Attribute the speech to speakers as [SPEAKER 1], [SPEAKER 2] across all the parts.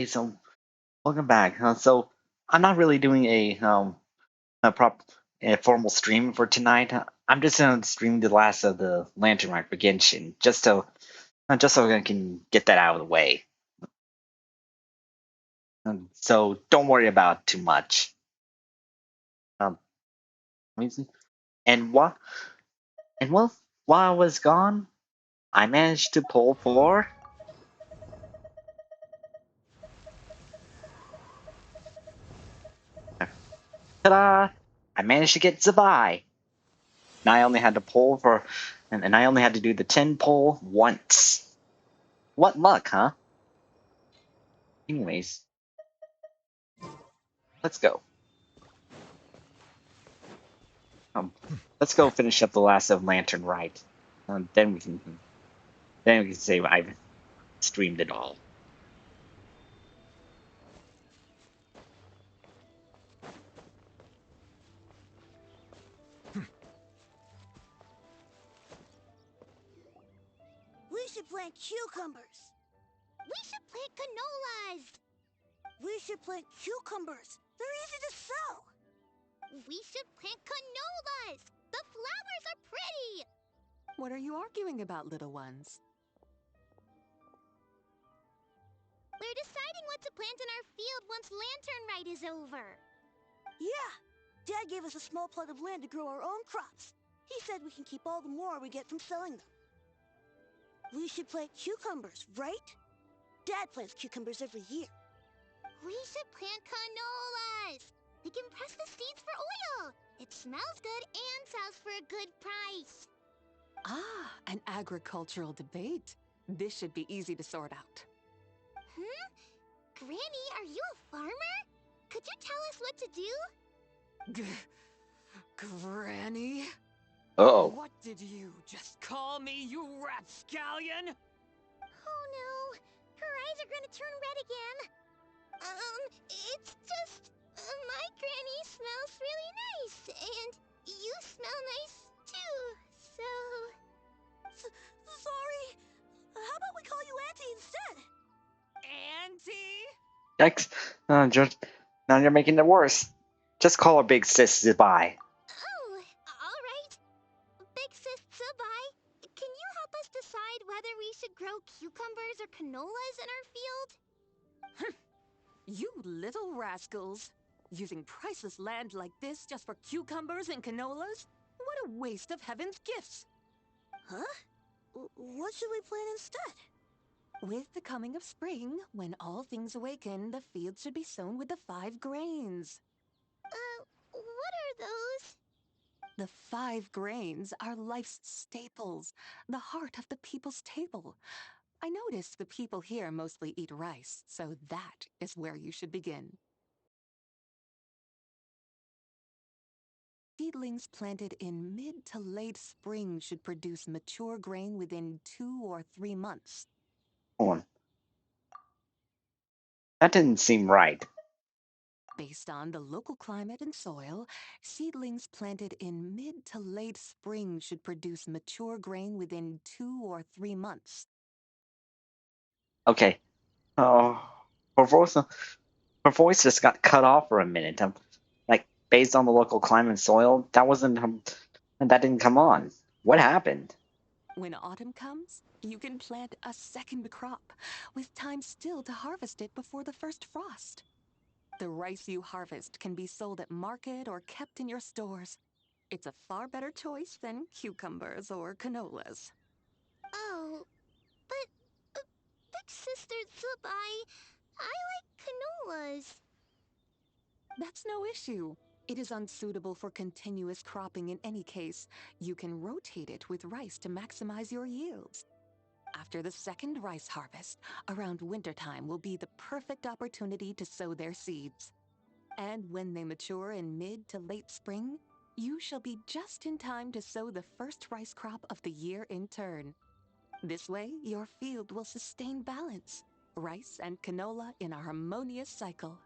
[SPEAKER 1] Hey, so welcome back. So I'm not really doing a formal stream for tonight. I'm just gonna stream the last of the Lantern Rite Begin just so I can get that out of the way. So don't worry about too much. Um, let me see. and what and well, while I was gone, I managed to pull for ta-da! I managed to get Zabai. And I only had to pull for, and I only had to do the 10 pull once. What luck, huh? Anyways, let's go. Um, let's go finish up the last of Lantern Rite. Then we can say I've streamed it all.
[SPEAKER 2] We should plant cucumbers.
[SPEAKER 3] We should plant canolas.
[SPEAKER 2] We should plant cucumbers. They're easy to sow.
[SPEAKER 3] We should plant canolas. The flowers are pretty.
[SPEAKER 4] What are you arguing about, little ones?
[SPEAKER 3] We're deciding what to plant in our field once Lantern Rite is over.
[SPEAKER 2] Yeah. Dad gave us a small plot of land to grow our own crops. He said we can keep all the more we get from selling them. We should plant cucumbers, right? Dad plants cucumbers every year.
[SPEAKER 3] We should plant canolas. We can press the seeds for oil. It smells good and sells for a good price.
[SPEAKER 4] Ah, an agricultural debate. This should be easy to sort out.
[SPEAKER 3] Granny, are you a farmer? Could you tell us what to do?
[SPEAKER 4] Granny?
[SPEAKER 1] Uh-oh.
[SPEAKER 4] What did you just call me, you rapscallion?
[SPEAKER 3] Oh no, her eyes are gonna turn red again. It's just, my granny smells really nice, and you smell nice too, so...
[SPEAKER 2] Sorry. How about we call you Auntie instead?
[SPEAKER 4] Auntie?
[SPEAKER 1] Yikes. Now you're making it worse. Just call her Big Sis Zabai.
[SPEAKER 3] Oh, alright. Big Sis Sabai, can you help us decide whether we should grow cucumbers or canolas in our field?
[SPEAKER 4] You little rascals. Using priceless land like this just for cucumbers and canolas? What a waste of heaven's gifts!
[SPEAKER 2] Huh? What should we plant instead?
[SPEAKER 4] With the coming of spring, when all things awaken, the fields should be sown with the 5 grains.
[SPEAKER 3] What are those?
[SPEAKER 4] The 5 grains are life's staples, the heart of the people's table. I noticed the people here mostly eat rice, so that is where you should begin. Seedlings planted in mid to late spring should produce mature grain within 2 or 3 months.
[SPEAKER 1] Hold on. That didn't seem right.
[SPEAKER 4] Based on the local climate and soil, seedlings planted in mid to late spring should produce mature grain within 2 or 3 months.
[SPEAKER 1] Okay. Oh, her voice, her voice just got cut off for a minute. Like, based on the local climate and soil, that didn't come on. What happened?
[SPEAKER 4] When autumn comes, you can plant a second crop, with time still to harvest it before the first frost. The rice you harvest can be sold at market or kept in your stores. It's a far better choice than cucumbers or canolas.
[SPEAKER 3] Oh, but Big Sister Sabai, I like canolas.
[SPEAKER 4] That's no issue. It is unsuitable for continuous cropping in any case. You can rotate it with rice to maximize your yields. After the second rice harvest, around wintertime will be the perfect opportunity to sow their seeds. And when they mature in mid to late spring, you shall be just in time to sow the first rice crop of the year in turn. This way, your field will sustain balance, rice and canola in a harmonious cycle.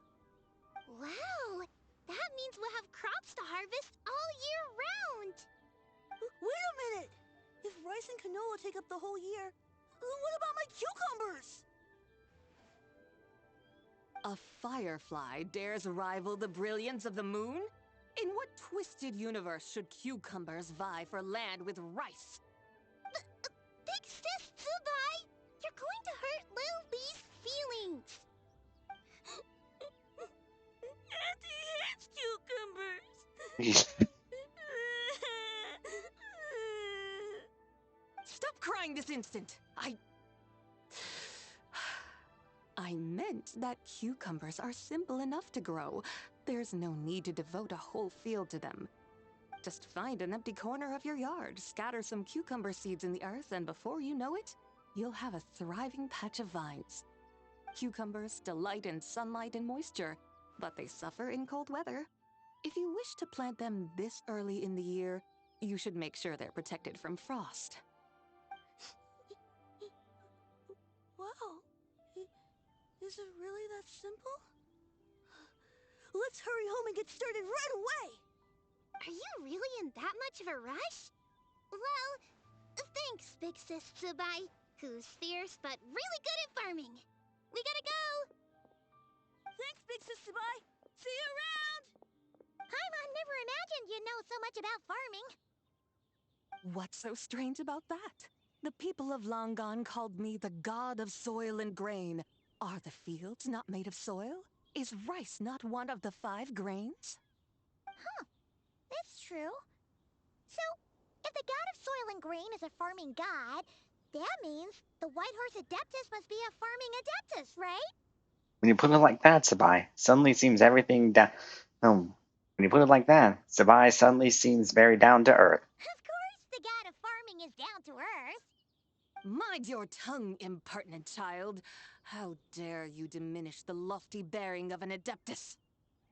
[SPEAKER 3] Wow, that means we'll have crops to harvest all year round.
[SPEAKER 2] Wait a minute! If rice and canola take up the whole year, what about my cucumbers?
[SPEAKER 4] A firefly dares rival the brilliance of the moon? In what twisted universe should cucumbers vie for land with rice?
[SPEAKER 3] Big Sis Zubai, you're going to hurt Lil Lee's feelings. Auntie hates cucumbers.
[SPEAKER 4] Stop crying this instant! I meant that cucumbers are simple enough to grow. There's no need to devote a whole field to them. Just find an empty corner of your yard, scatter some cucumber seeds in the earth, and before you know it, you'll have a thriving patch of vines. Cucumbers delight in sunlight and moisture, but they suffer in cold weather. If you wish to plant them this early in the year, you should make sure they're protected from frost.
[SPEAKER 2] Wow. Is it really that simple? Let's hurry home and get started right away!
[SPEAKER 3] Are you really in that much of a rush? Well, thanks, Big Sis Zubai, who's fierce but really good at farming. We gotta go!
[SPEAKER 2] Thanks, Big Sis Zubai! See you around!
[SPEAKER 3] Paimon never imagined you'd know so much about farming.
[SPEAKER 4] What's so strange about that? The people of Longon called me the god of soil and grain. Are the fields not made of soil? Is rice not one of the 5 grains?
[SPEAKER 3] That's true. So, if the god of soil and grain is a farming god, that means the White Horse Adeptus must be a farming adeptus, right?
[SPEAKER 1] When you put it like that, Sabai, suddenly seems everything down. When you put it like that, Sabai suddenly seems very down to earth.
[SPEAKER 3] Of course the god of farming is down to earth.
[SPEAKER 4] Mind your tongue, impertinent child. How dare you diminish the lofty bearing of an adeptus?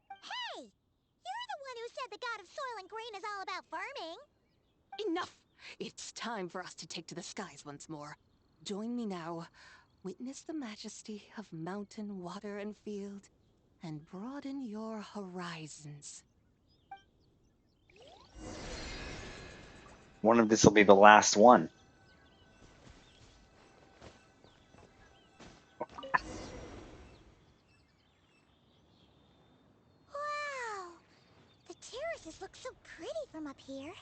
[SPEAKER 3] Hey! You're the one who said the god of soil and grain is all about farming.
[SPEAKER 4] Enough! It's time for us to take to the skies once more. Join me now. Witness the majesty of mountain, water, and field, and broaden your horizons.
[SPEAKER 1] One of this will be the last one.
[SPEAKER 3] Wow! The terraces look so pretty from up here.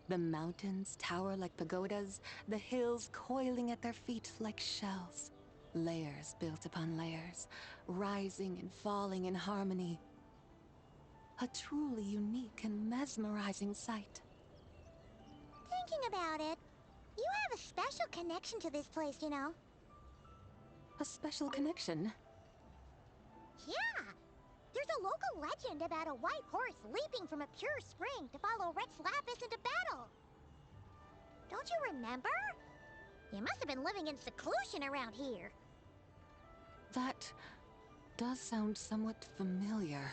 [SPEAKER 4] The mountains tower like pagodas, the hills coiling at their feet like shells. Layers built upon layers, rising and falling in harmony. A truly unique and mesmerizing sight.
[SPEAKER 3] Thinking about it, you have a special connection to this place, you know.
[SPEAKER 4] A special connection.
[SPEAKER 3] Yeah! There's a local legend about a white horse leaping from a pure spring to follow Rex Lapis into battle. Don't you remember? You must have been living in seclusion around here.
[SPEAKER 4] That does sound somewhat familiar.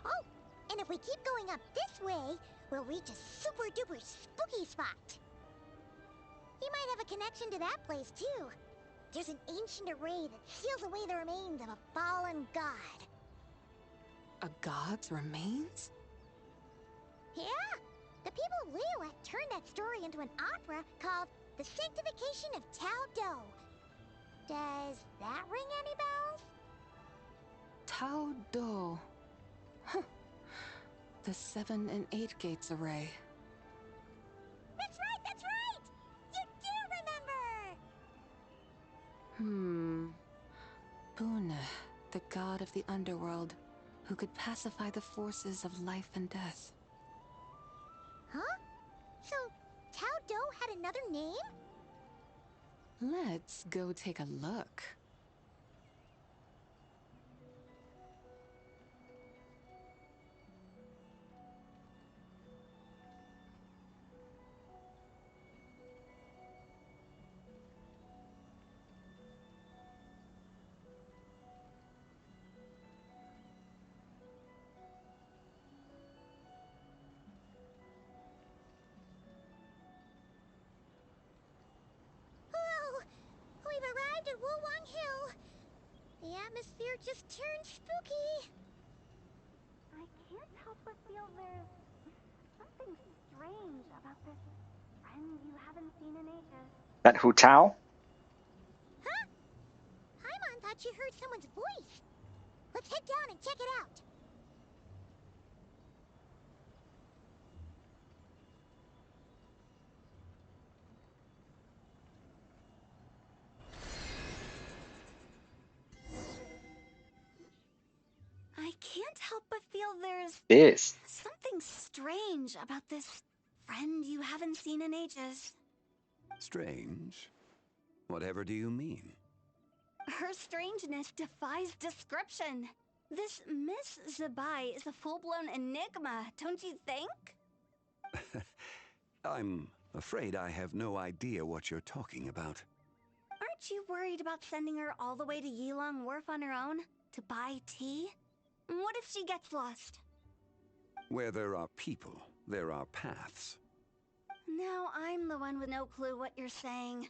[SPEAKER 3] Oh, and if we keep going up this way, we'll reach a super duper spooky spot. You might have a connection to that place too. There's an ancient array that seals away the remains of a fallen god.
[SPEAKER 4] A god's remains?
[SPEAKER 3] Yeah, the people of Liyue turned that story into an opera called The Sanctification of Tao Do. Does that ring any bells?
[SPEAKER 4] Tao Do. Huh. The 7 and 8 gates array.
[SPEAKER 3] That's right, that's right! You do remember!
[SPEAKER 4] Buna, the god of the underworld, who could pacify the forces of life and death.
[SPEAKER 3] Huh? So, Tao Do had another name?
[SPEAKER 4] Let's go take a look.
[SPEAKER 3] Hello! We've arrived at Wulwang Hill. The atmosphere just turned spooky. I can't help but feel there's something strange about this friend you haven't seen in ages.
[SPEAKER 1] That Hu Tao?
[SPEAKER 3] Huh? Paimon thought thought she heard someone's voice. Let's head down and check it out.
[SPEAKER 2] I can't help but feel there's
[SPEAKER 1] This.
[SPEAKER 2] something strange about this friend you haven't seen in ages.
[SPEAKER 5] Strange? Whatever do you mean?
[SPEAKER 2] Her strangeness defies description. This Miss Zabai is a full-blown enigma, don't you think?
[SPEAKER 5] I'm afraid I have no idea what you're talking about.
[SPEAKER 2] Aren't you worried about sending her all the way to Yilong Wharf on her own to buy tea? What if she gets lost?
[SPEAKER 5] Where there are people, there are paths.
[SPEAKER 2] Now I'm the one with no clue what you're saying.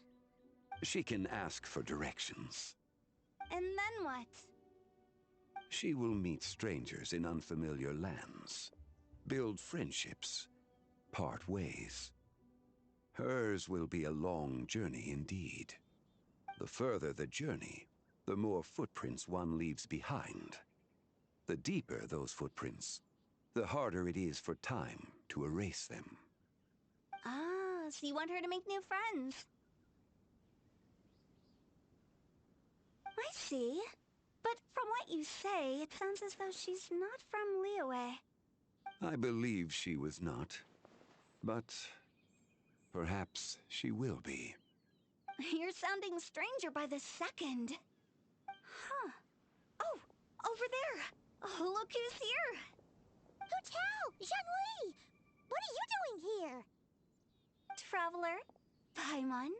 [SPEAKER 5] She can ask for directions.
[SPEAKER 2] And then what?
[SPEAKER 5] She will meet strangers in unfamiliar lands, build friendships, part ways. Hers will be a long journey indeed. The further the journey, the more footprints one leaves behind. The deeper those footprints, the harder it is for time to erase them.
[SPEAKER 2] Ah, so you want her to make new friends. I see. But from what you say, it sounds as though she's not from Liyue.
[SPEAKER 5] I believe she was not, but perhaps she will be.
[SPEAKER 2] You're sounding stranger by the second. Huh. Oh, over there. Oh, look who's here.
[SPEAKER 3] Hu Tao! Zhongli! What are you doing here?
[SPEAKER 2] Traveler, Paimon,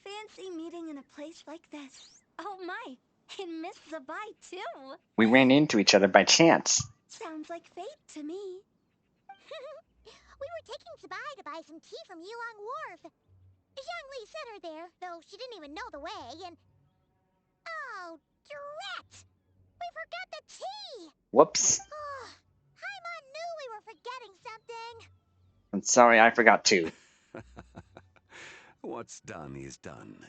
[SPEAKER 2] fancy meeting in a place like this. Oh my, and Miss Zabai too.
[SPEAKER 1] We ran into each other by chance.
[SPEAKER 2] Sounds like fate to me.
[SPEAKER 3] We were taking Zabai to buy some tea from Yilong Wharf. Zhongli sent her there, though she didn't even know the way, and... Oh, drat! We forgot the tea!
[SPEAKER 1] Whoops.
[SPEAKER 3] Oh, Paimon knew we were forgetting something.
[SPEAKER 1] I'm sorry, I forgot too.
[SPEAKER 5] What's done is done.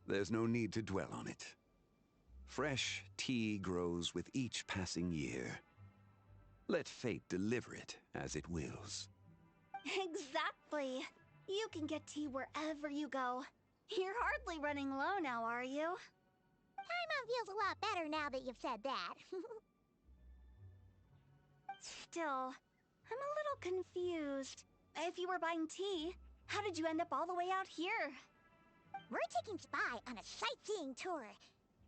[SPEAKER 5] There's no need to dwell on it. Fresh tea grows with each passing year. Let fate deliver it as it wills.
[SPEAKER 2] Exactly. You can get tea wherever you go. You're hardly running low now, are you?
[SPEAKER 3] Paimon feels a lot better now that you've said that.
[SPEAKER 2] Still, I'm a little confused. If you were buying tea, how did you end up all the way out here?
[SPEAKER 3] We're taking Zabai on a sightseeing tour.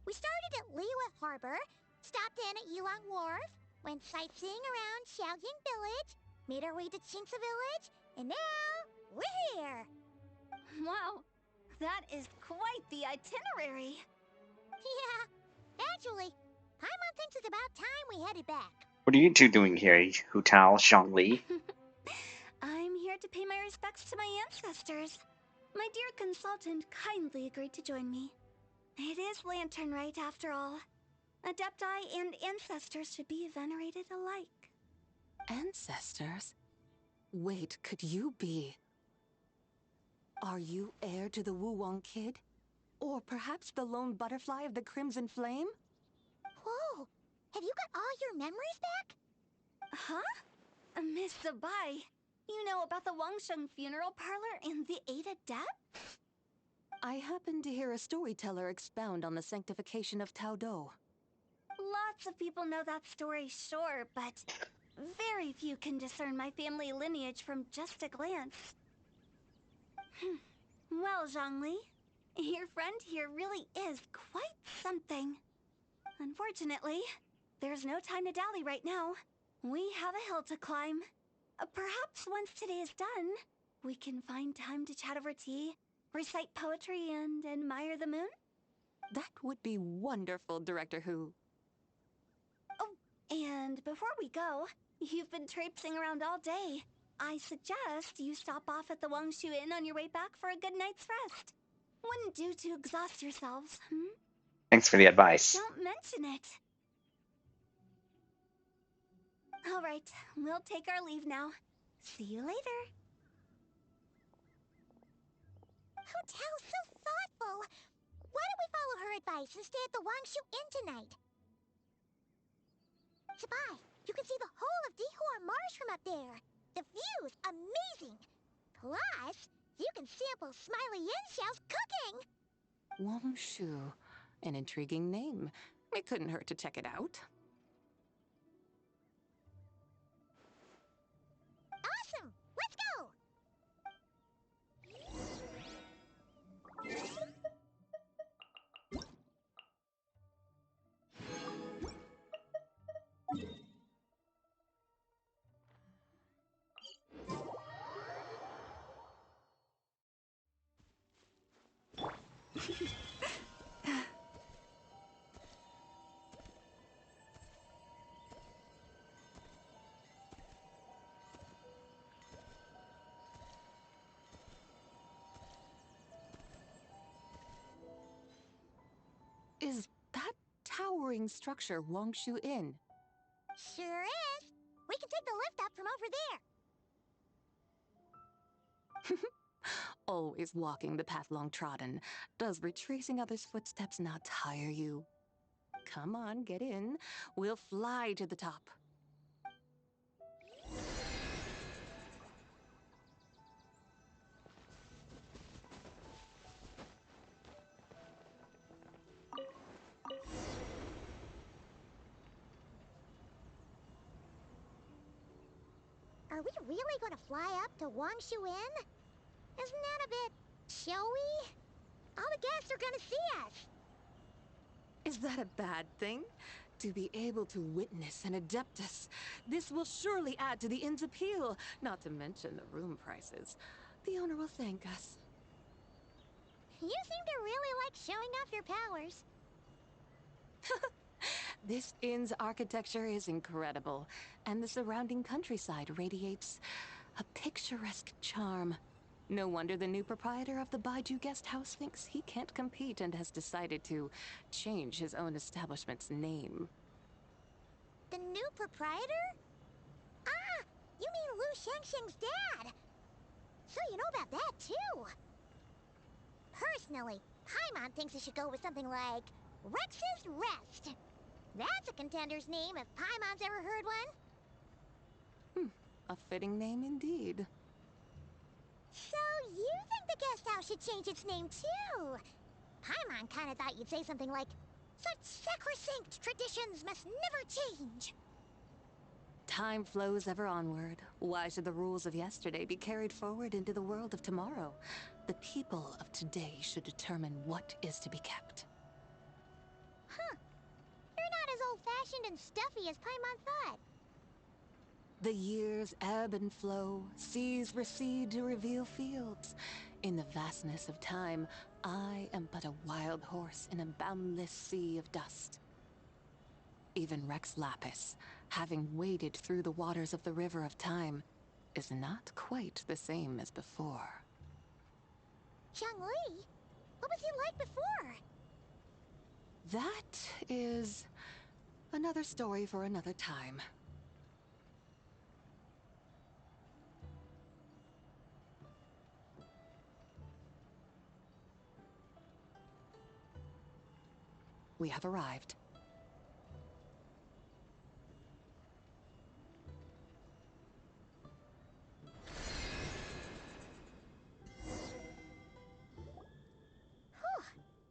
[SPEAKER 3] We started at Liyue Harbor, stopped in at Yilong Wharf, went sightseeing around Xiaojing Village, made our way to Qingce Village, and now we're here.
[SPEAKER 2] Wow, that is quite the itinerary.
[SPEAKER 3] Yeah, actually, Paimon thinks it's about time we headed back.
[SPEAKER 1] What are you two doing here, Hu Tao, Zhongli?
[SPEAKER 2] I'm here to pay my respects to my ancestors. My dear consultant kindly agreed to join me. It is Lantern Rite, after all. Adepti and ancestors should be venerated alike.
[SPEAKER 4] Ancestors? Wait, could you be? Are you heir to the Wu-Wong kid? Or perhaps the lone butterfly of the Crimson Flame?
[SPEAKER 3] Whoa, have you got all your memories back?
[SPEAKER 2] Huh? Miss Zabai, you know about the Wangsheng funeral parlor and the 8 Adepts?
[SPEAKER 4] I happened to hear a storyteller expound on the sanctification of Tao Do.
[SPEAKER 2] Lots of people know that story, sure, but very few can discern my family lineage from just a glance. Well, Zhongli, your friend here really is quite something. Unfortunately, there's no time to dally right now. We have a hill to climb. Perhaps once today is done, we can find time to chat over tea, recite poetry, and admire the moon?
[SPEAKER 4] That would be wonderful, Director Hu.
[SPEAKER 2] Oh, and before we go, you've been traipsing around all day. I suggest you stop off at the Wangshu Inn on your way back for a good night's rest. Wouldn't do to exhaust yourselves,
[SPEAKER 1] Thanks for the advice.
[SPEAKER 2] Don't mention it. All right, we'll take our leave now. See you later.
[SPEAKER 3] Hu Tao's so thoughtful. Why don't we follow her advice and stay at the Wangshu Inn tonight? Sabai, you can see the whole of Dihua Marsh from up there. The view's amazing. Plus, you can sample Smiley Yin cooking.
[SPEAKER 4] Wongshu. An intriguing name. It couldn't hurt to check it out.
[SPEAKER 3] Awesome! Let's go!
[SPEAKER 4] Is that towering structure Wangshu Inn?
[SPEAKER 3] Sure is. We can take the lift up from over there.
[SPEAKER 4] Always walking the path long trodden. Does retracing others' footsteps not tire you? Come on, get in. We'll fly to the top.
[SPEAKER 3] Are we really going to fly up to Wangshu Inn? Isn't that a bit showy? All the guests are going to see us.
[SPEAKER 4] Is that a bad thing? To be able to witness an Adeptus. This will surely add to the inn's appeal, not to mention the room prices. The owner will thank us.
[SPEAKER 3] You seem to really like showing off your powers.
[SPEAKER 4] This inn's architecture is incredible, and the surrounding countryside radiates a picturesque charm. No wonder the new proprietor of the Baiju guest house thinks he can't compete and has decided to change his own establishment's name.
[SPEAKER 3] The new proprietor? Ah, you mean Lu Shengsheng's dad. So you know about that, too. Personally, Paimon thinks it should go with something like Rex's Rest. That's a contender's name if Paimon's ever heard one.
[SPEAKER 4] A fitting name indeed.
[SPEAKER 3] So you think the guest house should change its name, too? Paimon kinda thought you'd say something like, such sacrosanct traditions must never change.
[SPEAKER 4] Time flows ever onward. Why should the rules of yesterday be carried forward into the world of tomorrow? The people of today should determine what is to be kept.
[SPEAKER 3] Huh. You're not as old-fashioned and stuffy as Paimon thought.
[SPEAKER 4] The years ebb and flow, seas recede to reveal fields. In the vastness of time, I am but a wild horse in a boundless sea of dust. Even Rex Lapis, having waded through the waters of the river of time, is not quite the same as before.
[SPEAKER 3] Zhongli? What was he like before?
[SPEAKER 4] That is another story for another time. We have arrived.
[SPEAKER 3] Whew.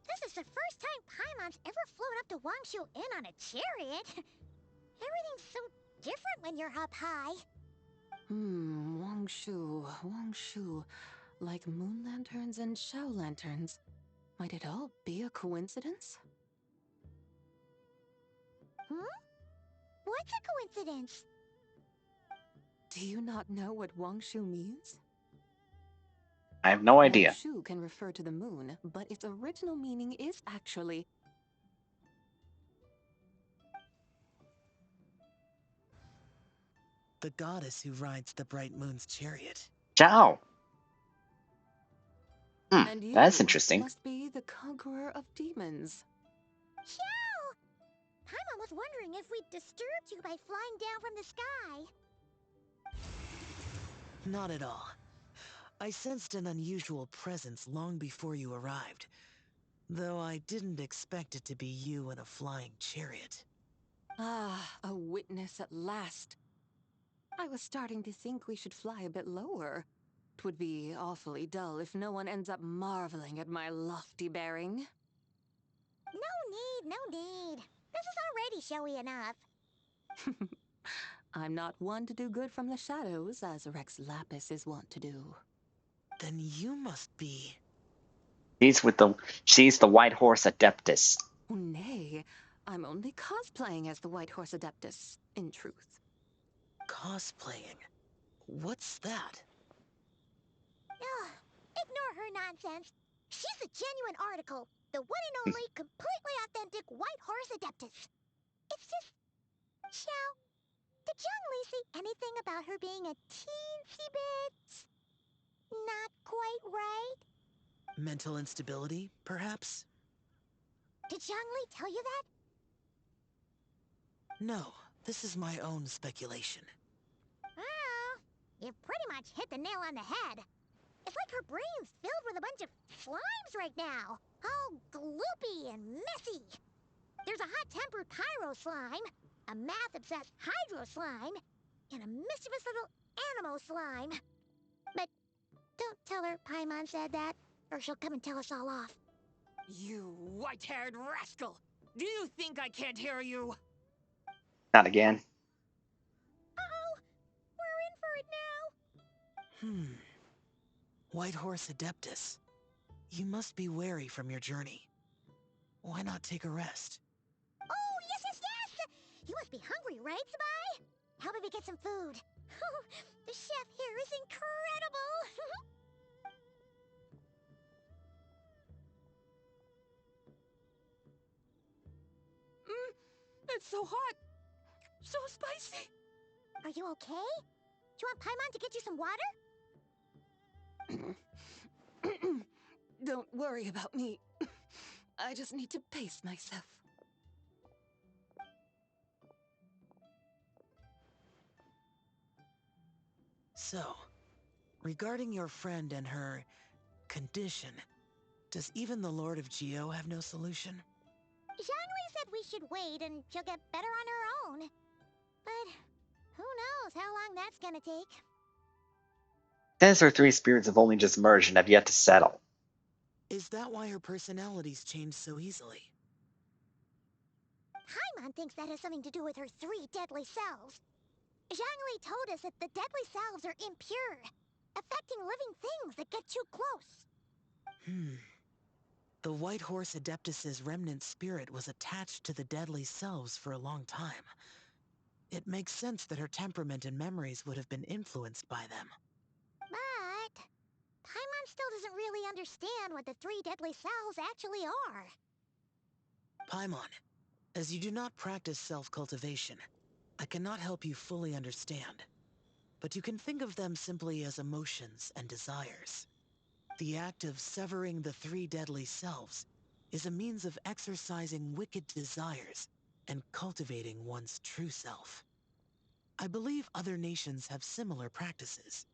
[SPEAKER 3] This is the first time Paimon's ever flown up to Wangshu Inn on a chariot. Everything's so different when you're up high.
[SPEAKER 4] Wangshu. Like moon lanterns and shao lanterns. Might it all be a coincidence?
[SPEAKER 3] What's a coincidence?
[SPEAKER 4] Do you not know what Wangshu means?
[SPEAKER 1] I have no idea.
[SPEAKER 4] Wangshu can refer to the moon, but its original meaning is actually
[SPEAKER 6] the goddess who rides the bright moon's chariot.
[SPEAKER 1] Ciao.
[SPEAKER 4] and you
[SPEAKER 1] That's interesting.
[SPEAKER 4] must be the conqueror of demons.
[SPEAKER 3] Chow! Paimon was wondering if we'd disturbed you by flying down from the sky.
[SPEAKER 6] Not at all. I sensed an unusual presence long before you arrived. Though I didn't expect it to be you in a flying chariot.
[SPEAKER 4] Ah, a witness at last. I was starting to think we should fly a bit lower. Twould be awfully dull if no one ends up marveling at my lofty bearing.
[SPEAKER 3] No need. This is already showy enough.
[SPEAKER 4] I'm not one to do good from the shadows, as Rex Lapis is wont to do.
[SPEAKER 6] Then you must be...
[SPEAKER 1] She's the White Horse Adeptus.
[SPEAKER 4] Oh, nay, I'm only cosplaying as the White Horse Adeptus, in truth.
[SPEAKER 6] cosplaying. What's that?
[SPEAKER 3] Ugh, ignore her nonsense. She's a genuine article. The one and only, completely authentic White Horse Adeptus. It's just... Shall, did Young Lee say anything about her being a teensy bit... not quite right?
[SPEAKER 6] Mental instability, perhaps?
[SPEAKER 3] Did Young Lee tell you that?
[SPEAKER 6] No, this is my own speculation.
[SPEAKER 3] Well, you've pretty much hit the nail on the head. It's like her brain's filled with a bunch of slimes right now. All gloopy and messy. There's a hot-tempered pyro slime, a math-obsessed hydro slime, and a mischievous little animal slime. But don't tell her Paimon said that, or she'll come and tell us all off.
[SPEAKER 4] You white-haired rascal! Do you think I can't hear you?
[SPEAKER 1] Not again.
[SPEAKER 3] Uh-oh, we're in for it now.
[SPEAKER 6] White Horse Adeptus. You must be weary from your journey. Why not take a rest?
[SPEAKER 3] Oh, yes! You must be hungry, right, Sabai? How about we get some food? The chef here is incredible!
[SPEAKER 4] It's so hot! So spicy!
[SPEAKER 3] Are you okay? Do you want Paimon to get you some water?
[SPEAKER 4] Don't worry about me. I just need to pace myself.
[SPEAKER 6] So, regarding your friend and her condition, does even the Lord of Geo have no solution?
[SPEAKER 3] Zhongli said we should wait and she'll get better on her own. But who knows how long that's gonna take.
[SPEAKER 1] Says her three spirits have only just merged and have yet to settle.
[SPEAKER 6] Is that why her personalities change so easily?
[SPEAKER 3] Paimon thinks that has something to do with her three deadly selves. Zhongli told us that the deadly selves are impure, affecting living things that get too close.
[SPEAKER 6] The White Horse Adeptus's remnant spirit was attached to the deadly selves for a long time. It makes sense that her temperament and memories would have been influenced by them.
[SPEAKER 3] But Paimon still doesn't really understand what the three deadly selves actually are.
[SPEAKER 6] Paimon, as you do not practice self-cultivation, I cannot help you fully understand. But you can think of them simply as emotions and desires. The act of severing the three deadly selves is a means of exercising wicked desires and cultivating one's true self. I believe other nations have similar practices.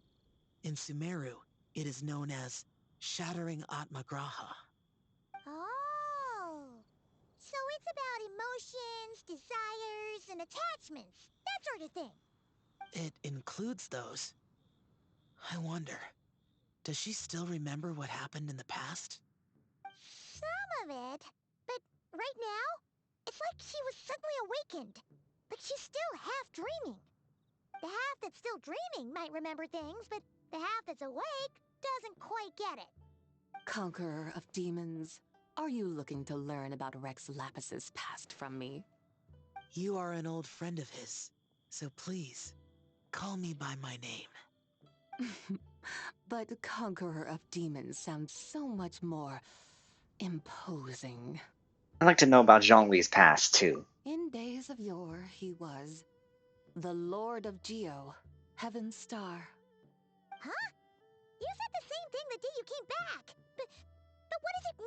[SPEAKER 6] In Sumeru, it is known as shattering Atmagraha.
[SPEAKER 3] Oh, so it's about emotions, desires, and attachments, that sort of thing.
[SPEAKER 6] It includes those. I wonder, does she still remember what happened in the past?
[SPEAKER 3] Some of it, but right now, it's like she was suddenly awakened. But she's still half dreaming. The half that's still dreaming might remember things, but the half that's awake doesn't quite get it.
[SPEAKER 4] Conqueror of demons, are you looking to learn about Rex Lapis's past from me?
[SPEAKER 6] You are an old friend of his, so please, call me by my name.
[SPEAKER 4] But Conqueror of Demons sounds so much more imposing.
[SPEAKER 1] I'd like to know about Zhongli's past, too.
[SPEAKER 4] In days of yore, he was the Lord of Geo, Heaven's Star.
[SPEAKER 3] Huh? You said the same thing the day you came back. But what does it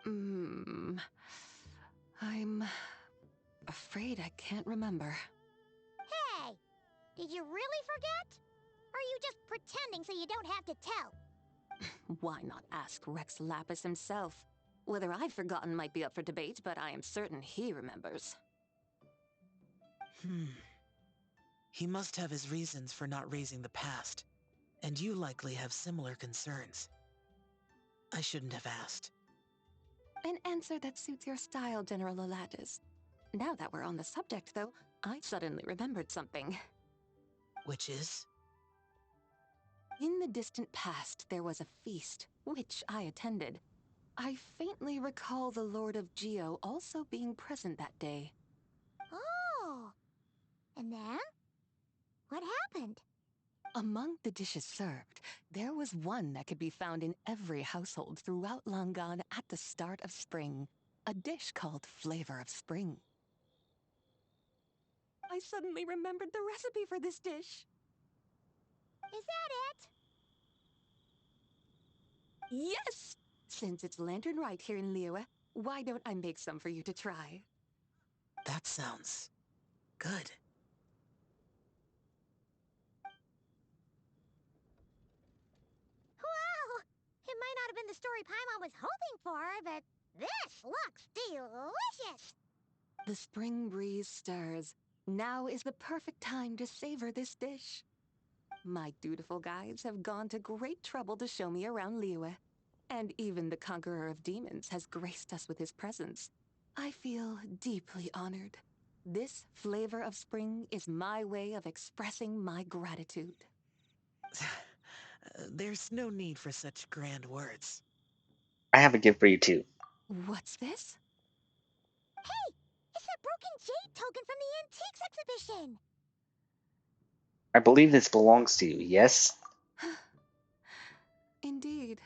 [SPEAKER 3] mean?
[SPEAKER 4] I'm afraid I can't remember.
[SPEAKER 3] Hey, did you really forget? Or are you just pretending so you don't have to tell?
[SPEAKER 4] Why not ask Rex Lapis himself? Whether I've forgotten might be up for debate, but I am certain he remembers.
[SPEAKER 6] He must have his reasons for not raising the past, and you likely have similar concerns. I shouldn't have asked.
[SPEAKER 4] An answer that suits your style, General Olatis. Now that we're on the subject, though, I suddenly remembered something.
[SPEAKER 6] Which is?
[SPEAKER 4] In the distant past, there was a feast, which I attended. I faintly recall the Lord of Geo also being present that day.
[SPEAKER 3] Oh! And then? What happened?
[SPEAKER 4] Among the dishes served, there was one that could be found in every household throughout Langan at the start of spring. A dish called Flavor of Spring. I suddenly remembered the recipe for this dish.
[SPEAKER 3] Is that it?
[SPEAKER 4] Yes! Since it's Lantern Rite here in Liyue, why don't I make some for you to try?
[SPEAKER 6] That sounds good.
[SPEAKER 3] Wow! It might not have been the story Paimon was hoping for, but this looks delicious!
[SPEAKER 4] The spring breeze stirs. Now is the perfect time to savor this dish. My dutiful guides have gone to great trouble to show me around Liyue. And even the Conqueror of Demons has graced us with his presence. I feel deeply honored. This flavor of spring is my way of expressing my gratitude.
[SPEAKER 6] There's no need for such grand words.
[SPEAKER 1] I have a gift for you too.
[SPEAKER 4] What's this?
[SPEAKER 3] Hey! It's that broken jade token from the antiques exhibition!
[SPEAKER 1] I believe this belongs to you, yes?
[SPEAKER 4] Indeed.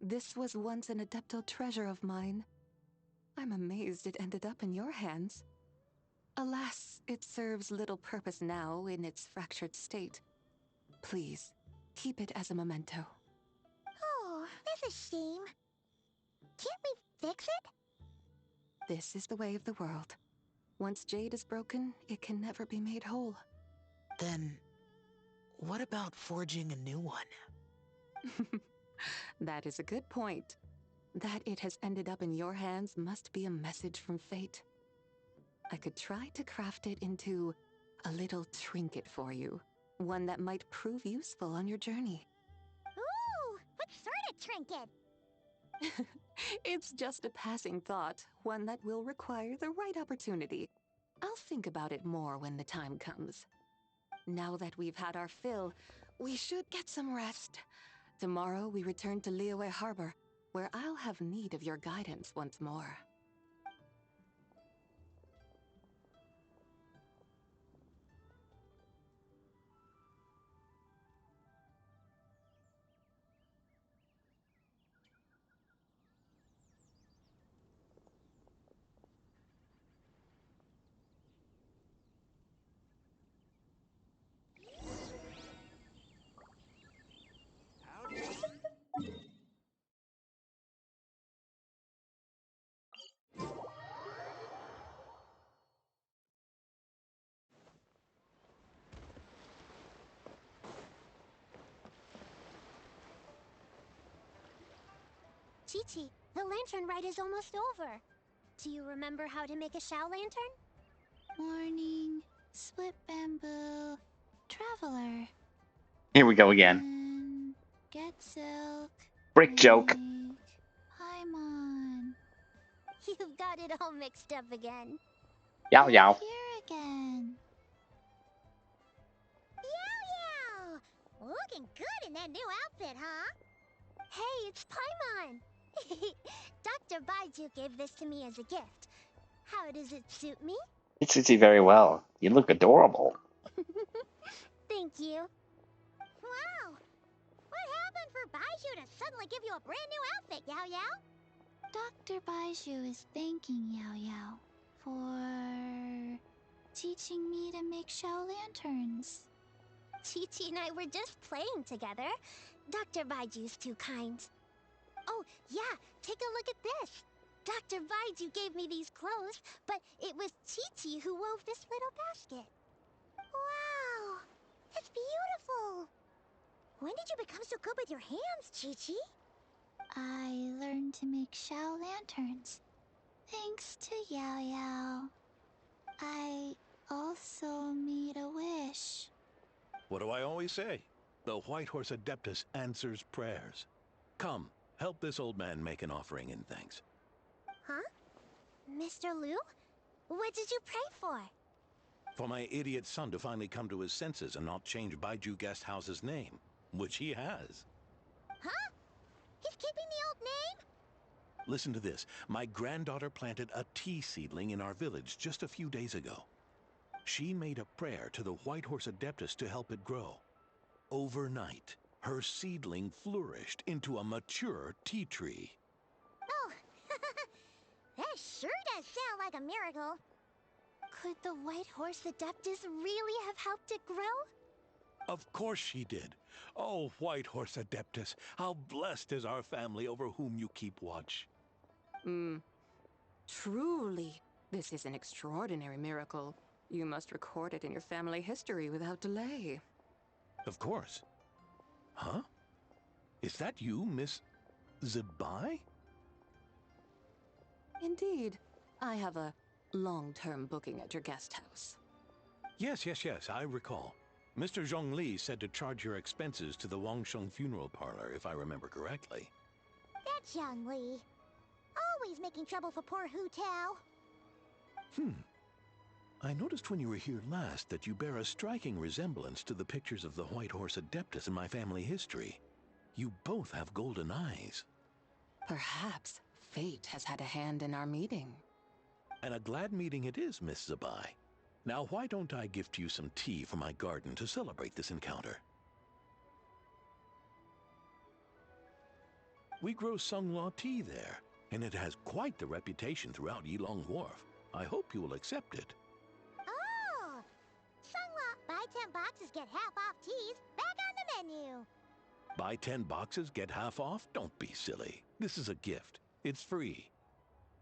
[SPEAKER 4] This was once an Adepto treasure of mine. I'm amazed it ended up in your hands. Alas, it serves little purpose now in its fractured state. Please, keep it as a memento.
[SPEAKER 3] Oh, that's a shame. Can't we fix it?
[SPEAKER 4] This is the way of the world. Once jade is broken, it can never be made whole.
[SPEAKER 6] Then, what about forging a new one?
[SPEAKER 4] That is a good point. That it has ended up in your hands must be a message from fate. I could try to craft it into a little trinket for you. One that might prove useful on your journey.
[SPEAKER 3] Ooh, what sort of trinket?
[SPEAKER 4] It's just a passing thought, one that will require the right opportunity. I'll think about it more when the time comes. Now that we've had our fill, we should get some rest. Tomorrow we return to Liyue Harbor, where I'll have need of your guidance once more.
[SPEAKER 3] Chi-Chi, the lantern rite is almost over. Do you remember how to make a Shao lantern? Morning, split bamboo, traveler.
[SPEAKER 1] Here we go again.
[SPEAKER 3] Get silk,
[SPEAKER 1] Brick joke.
[SPEAKER 3] make Paimon. You've got it all mixed up again.
[SPEAKER 1] Yow
[SPEAKER 3] You're
[SPEAKER 1] yow.
[SPEAKER 3] here again. Yow yow! Looking good in that new outfit, huh? Hey, it's Paimon! Dr. Baiju gave this to me as a gift. How does it suit me?
[SPEAKER 1] It suits you very well. You look adorable.
[SPEAKER 3] Thank you. Wow! What happened for Baiju to suddenly give you a brand new outfit, Yao Yao? Dr. Baiju is thanking Yao Yao for teaching me to make Shao lanterns. Chi-Chi and I were just playing together. Dr. Baiju's too kind. Oh, yeah, take a look at this. Dr. Baiju gave me these clothes, but it was Chi-Chi who wove this little basket. Wow, it's beautiful. When did you become so good with your hands, Chi-Chi? I learned to make Xiao lanterns. Thanks to Yao Yao. I also made a wish.
[SPEAKER 7] What do I always say? The White Horse Adeptus answers prayers. Come, help this old man make an offering in thanks.
[SPEAKER 3] Huh? Mr. Liu? What did you pray for?
[SPEAKER 7] For my idiot son to finally come to his senses and not change Baiju Guest House's name, which he has.
[SPEAKER 3] Huh? He's keeping the old name?
[SPEAKER 7] Listen to this. My granddaughter planted a tea seedling in our village just a few days ago. She made a prayer to the White Horse Adeptus to help it grow. Overnight, her seedling flourished into a mature tea tree.
[SPEAKER 3] Oh, that sure does sound like a miracle. Could the White Horse Adeptus really have helped it grow?
[SPEAKER 7] Of course she did. Oh, White Horse Adeptus, how blessed is our family over whom you keep watch.
[SPEAKER 4] Truly, this is an extraordinary miracle. You must record it in your family history without delay.
[SPEAKER 7] Of course. Huh? Is that you, Miss Zabai?
[SPEAKER 4] Indeed, I have a long-term booking at your guest house.
[SPEAKER 7] Yes, I recall. Mr. Zhongli said to charge your expenses to the Wangsheng funeral parlor, if I remember correctly.
[SPEAKER 3] That's Young Li. Always making trouble for poor Hu Tao.
[SPEAKER 7] I noticed when you were here last that you bear a striking resemblance to the pictures of the White Horse Adeptus in my family history. You both have golden eyes.
[SPEAKER 4] Perhaps fate has had a hand in our meeting.
[SPEAKER 7] And a glad meeting it is, Miss Zabai. Now why don't I gift you some tea from my garden to celebrate this encounter? We grow Sunglaw tea there, and it has quite the reputation throughout Yilong Wharf. I hope you will accept it.
[SPEAKER 3] Oh! Sungla, buy 10 boxes, get half off teas. Back on the menu.
[SPEAKER 7] Buy 10 boxes, get half off? Don't be silly. This is a gift. It's free.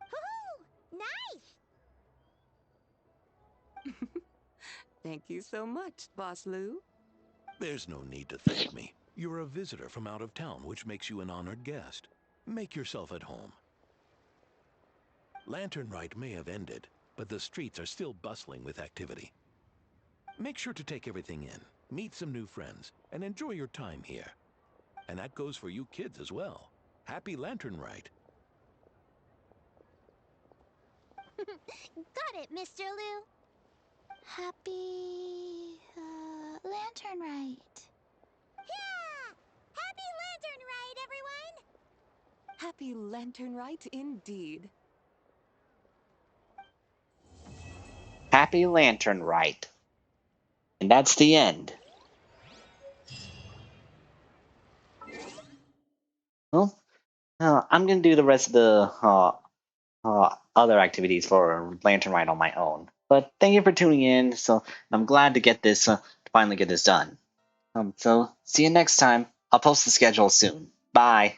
[SPEAKER 3] Woohoo! Nice!
[SPEAKER 4] Thank you so much, Boss Lou.
[SPEAKER 7] There's no need to thank me. You're a visitor from out of town, which makes you an honored guest. Make yourself at home. Lantern Rite may have ended, but the streets are still bustling with activity. Make sure to take everything in, meet some new friends, and enjoy your time here. And that goes for you kids as well. Happy Lantern Rite.
[SPEAKER 3] Got it, Mr. Liu. Happy... Lantern Rite. Yeah! Happy Lantern Rite, everyone!
[SPEAKER 4] Happy Lantern Rite indeed.
[SPEAKER 1] Happy Lantern Rite. And that's the end. Well, I'm gonna do the rest of the other activities for Lantern Rite on my own. But thank you for tuning in. So I'm glad to get this to finally get this done. So see you next time. I'll post the schedule soon. Bye.